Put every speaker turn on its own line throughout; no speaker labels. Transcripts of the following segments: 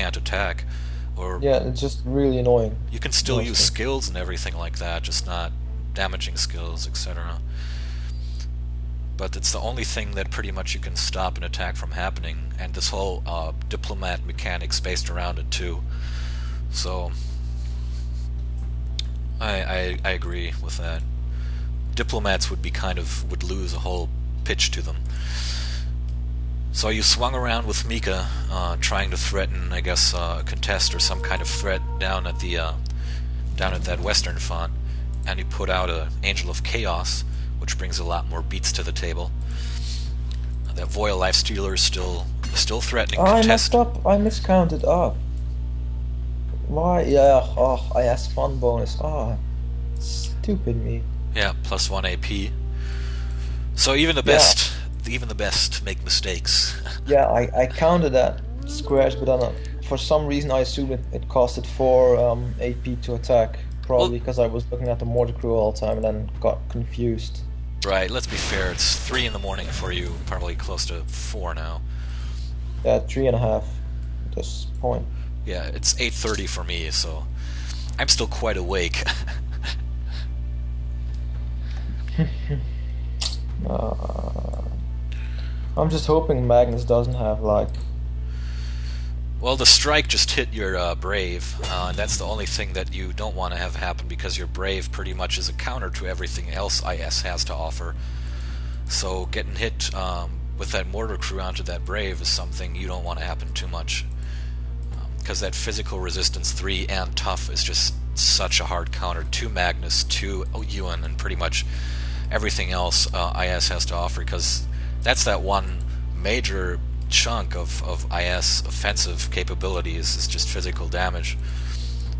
can't attack. Or
Yeah, it's just really annoying.
you can still use
Mostly.
skills and everything like that, just not damaging skills, etc. But it's the only thing that pretty much you can stop an attack from happening, and this whole diplomat mechanic's based around it too. So I agree with that. Diplomats would be would lose a whole pitch to them. So you swung around with Mika, trying to threaten, I guess, a contest or some kind of threat down at that western font, and you put out a Angel of Chaos, which brings a lot more beats to the table. That Voil Lifestealer is still threatening
I messed
contest.
up. I miscounted. Ah, why? Yeah. Oh, I asked fun bonus. Ah, stupid me.
Yeah, plus 1 AP. So
Yeah,
even the best make mistakes.
yeah. I counted that squares, but then for some reason I assumed it costed 4 AP to attack.
Well,
Probably because I was looking at the mortar crew all the time and then got confused.
right. Let's be fair. It's 3 in the morning for you, probably close to 4 now.
Yeah, 3.5 at this point.
Yeah, it's 8:30 for me, so I'm still quite awake.
Uh, I'm just hoping Magnus doesn't have like.
Well, the strike just hit your Brave, and that's the only thing that you don't want to have happen because your Brave pretty much is a counter to everything else IS has to offer. So getting hit with that mortar crew onto that Brave is something you don't want to happen too much, because that physical resistance 3 and tough is just such a hard counter to Magnus, to Ewan, and pretty much everything else IS has to offer, because that's that one major chunk of IS offensive capabilities is just physical damage.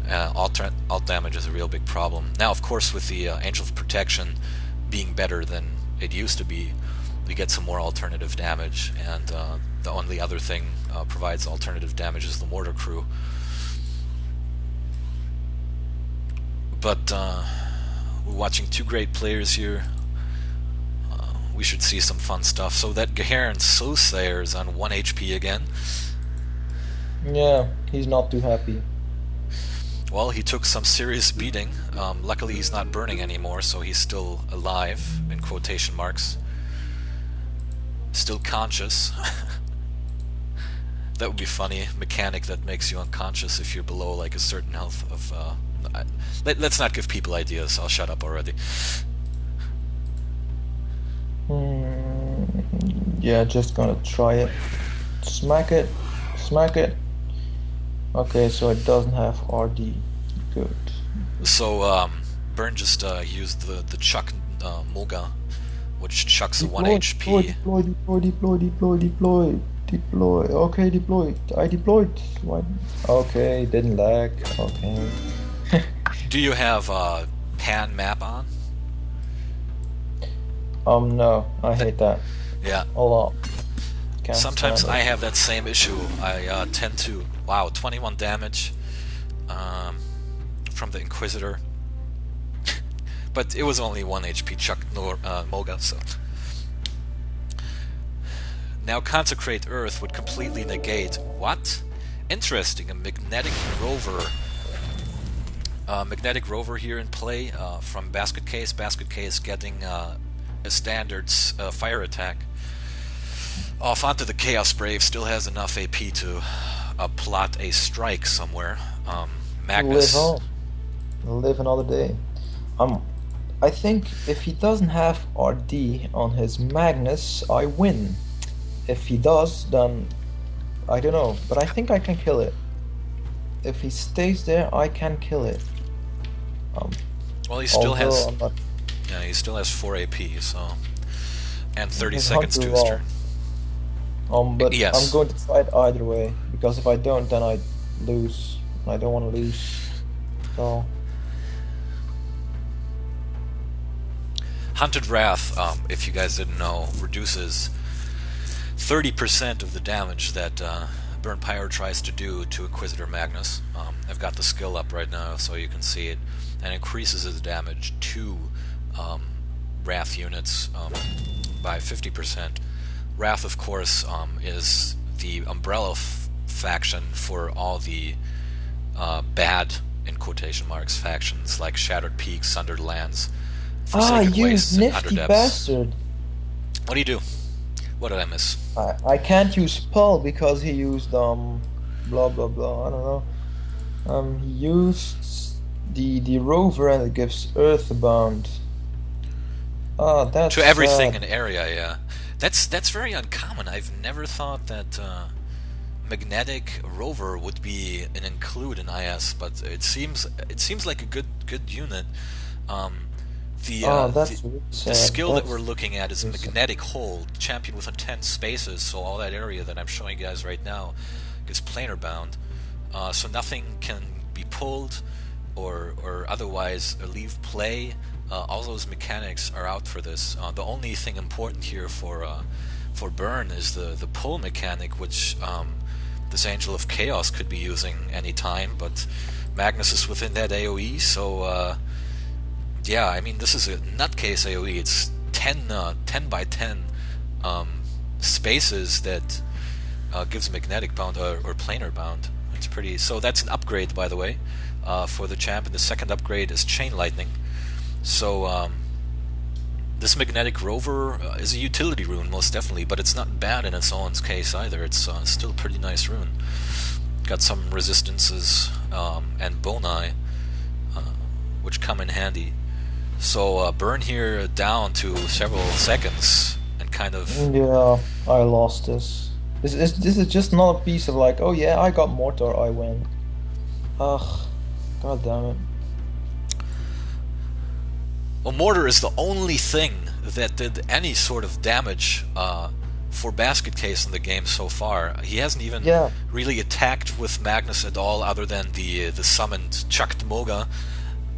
Alt damage is a real big problem. Now, of course, with the Angel of Protection being better than it used to be, we get some more alternative damage, and the only other thing provides alternative damage is the Mortar Crew. But we're watching two great players here. We should see some fun stuff. So that Gaharen Soothsayer is on 1 HP again.
Yeah, he's not too happy.
Well, he took some serious beating. Luckily, he's not burning anymore, so he's still alive, in quotation marks. Still conscious. That would be funny. Mechanic that makes you unconscious if you're below like a certain health of. Let's not give people ideas. I'll shut up already.
Yeah, just gonna try it. Smack it. Smack it. Okay, so it doesn't have RD. Good.
So Burn just used the Chuck Mulga, which chucks a 1
Deploy, deploy,
HP.
deploy, deploy, deploy, deploy, deploy, deploy. Okay, deployed. I deployed. What? Okay, didn't lag. Okay.
Do you have pan map on?
No, I hate that
Yeah.
a lot. Can't
Sometimes
stand
I
it.
have that same issue. I tend to. Wow, 21 damage from the Inquisitor. But it was only 1 HP Chuck Moga, so. Now Consecrate Earth would completely negate. What? Interesting, a magnetic rover. Magnetic rover here in play from Baskitkase. Baskitkase getting a standard fire attack. Off onto the Chaos Brave, still has enough AP to plot a strike somewhere.
Live
Magnus.
on. Live another day. Um, I think if he doesn't have RD on his Magnus, I win. If he does, then I don't know, but I think I can kill it. If he stays there, I can kill it. Um,
Well, he still
although
has.
I'm not.
Yeah, he still has 4 AP, so. And 30
His
seconds
Hunter
to his
Wall.
turn.
But I'm
Yes.
going to try it either way because if I don't, then I lose. I don't want to lose. So
Hunted Wrath, if you guys didn't know, reduces 30% of the damage that BurnPyro tries to do to Inquisitor Magnus. I've got the skill up right now so you can see it, and increases his damage to Wrath units by 50%. Wrath, of course, is the umbrella faction for all the bad, in quotation marks, factions like Shattered Peaks, Sundered Lands,
Ah,
Forsaken
you
Wastes, and
nifty
Underdepths.
bastard!
What do you do? What did I miss?
I can't use Pull because he used blah blah blah. I don't know. He used the rover and it gives Earthbound. Ah,
To
that's
everything
sad.
in area, yeah. That's very uncommon. I've never thought that magnetic rover would be an include in IS, but it seems like a good unit. Um, the,
Ah,
uh, the
that's really
the
sad.
skill that we're
That's
looking at is
really sad.
magnetic hold, champion with 10 spaces. So all that area that I'm showing you guys right now is planar bound. So nothing can be pulled or otherwise leave play. All those mechanics are out for this. The only thing important here for Burn is the pull mechanic, which this Angel of Chaos could be using anytime, but Magnus is within that AoE, so yeah, I mean, this is a nutcase AoE. It's 10 by 10 spaces that gives magnetic bound or planar bound. It's pretty. So that's an upgrade, by the way, for the champ. And the second upgrade is Chain Lightning. So this magnetic rover is a utility rune, most definitely, but it's not bad in its own case either. It's still a pretty nice rune. Got some resistances and boni, which come in handy. So Burn here down to several seconds and kind of.
Yeah, I lost this. This is just not a piece of like, oh yeah, I got mortar, I win. Ugh, god damn it.
Well, Mortar is the only thing that did any sort of damage for Baskitkase in the game so far. He hasn't even
Yeah,
really attacked with Magnus at all, other than the summoned Chucked Moga.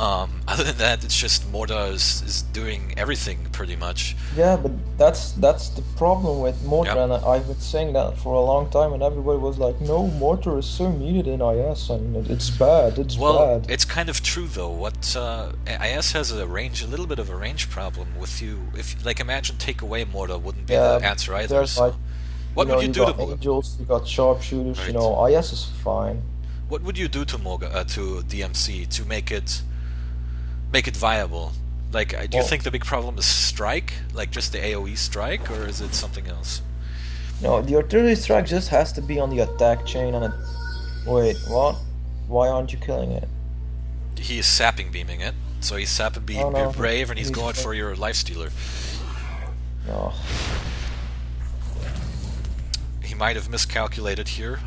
Other than that, it's just Mortar is doing everything pretty much.
yeah, but that's the problem with mortar,
Yep.
and I've been saying that for a long time, and everybody was like, no, mortar is so needed in IS, and it's bad, it's
Well,
bad.
it's kind of true though. What IS has a little bit of a range problem with you. If like imagine take away Mortar wouldn't be the
Yeah,
answer either.
there's like,
So, what would you
you
do to
got
Moga?
angels, you got sharpshooters,
Right.
IS is fine.
What would you do to Moga to DMC to make it viable? Like, do you
Well,
think the big problem is strike, like just the AOE strike, or is it something else?
no, the artillery strike just has to be on the attack chain, and it. Wait, what? Why aren't you killing it?
He is sapping beaming it, so he's sapping
Oh
beam your
no,
brave, and he's
he's
going for your life stealer.
no.
He might have miscalculated here.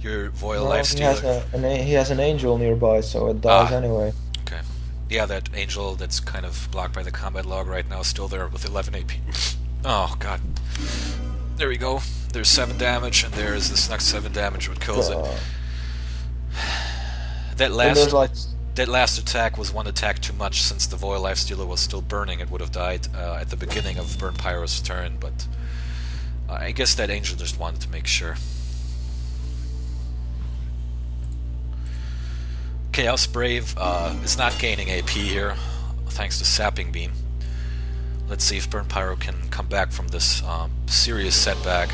Your Voil
No,
life stealer.
he has an angel nearby, so it dies
Ah,
anyway.
okay. Yeah, that angel that's kind of blocked by the combat log right now is still there with 11 AP. Oh god. There we go. There's 7 damage, and there's this next 7 damage, what kills it.
Uh,
That
and there's
last
like,
that last attack was one attack too much. Since the Voil Lifestealer was still burning, it would have died at the beginning of BurnPyro's turn, but I guess that angel just wanted to make sure. Chaos Brave is not gaining AP here, thanks to Sapping Beam. Let's see if BurnPyro can come back from this serious setback.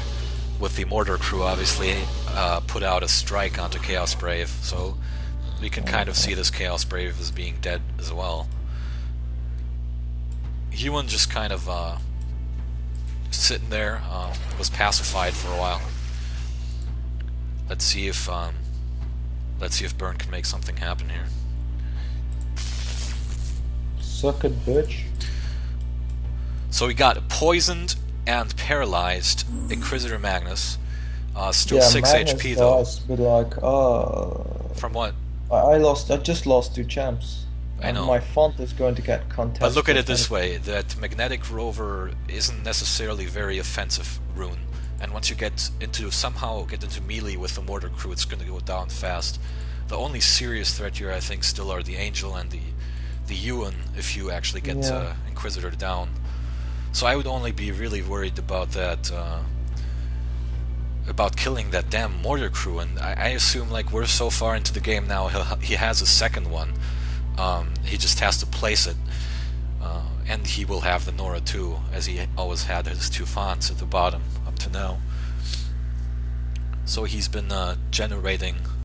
With the Mortar crew, obviously, put out a strike onto Chaos Brave, so we can kind of see this Chaos Brave as being dead as well. Ewan just kind of sitting there, was pacified for a while. Let's see if Burn can make something happen here.
suck it, bitch.
So we got poisoned and paralyzed Inquisitor Magnus. Still
Yeah,
6
Magnus
HP though.
dies, but like,
From what?
I just lost 2 champs.
I
And
know.
my font is going to get contested.
But look at it this way, that Magnetic Rover isn't necessarily very offensive rune. And once you somehow get into melee with the Mortar crew, it's going to go down fast. The only serious threat here, I think, still are the Angel and the Ewan, if you actually get
Yeah.
Inquisitor down. So I would only be really worried about that, about killing that damn Mortar crew. And I assume, like, we're so far into the game now, he has a second one. He just has to place it, and he will have the Nora too, as he always had his 2 fonts at the bottom up to now. So he's been generating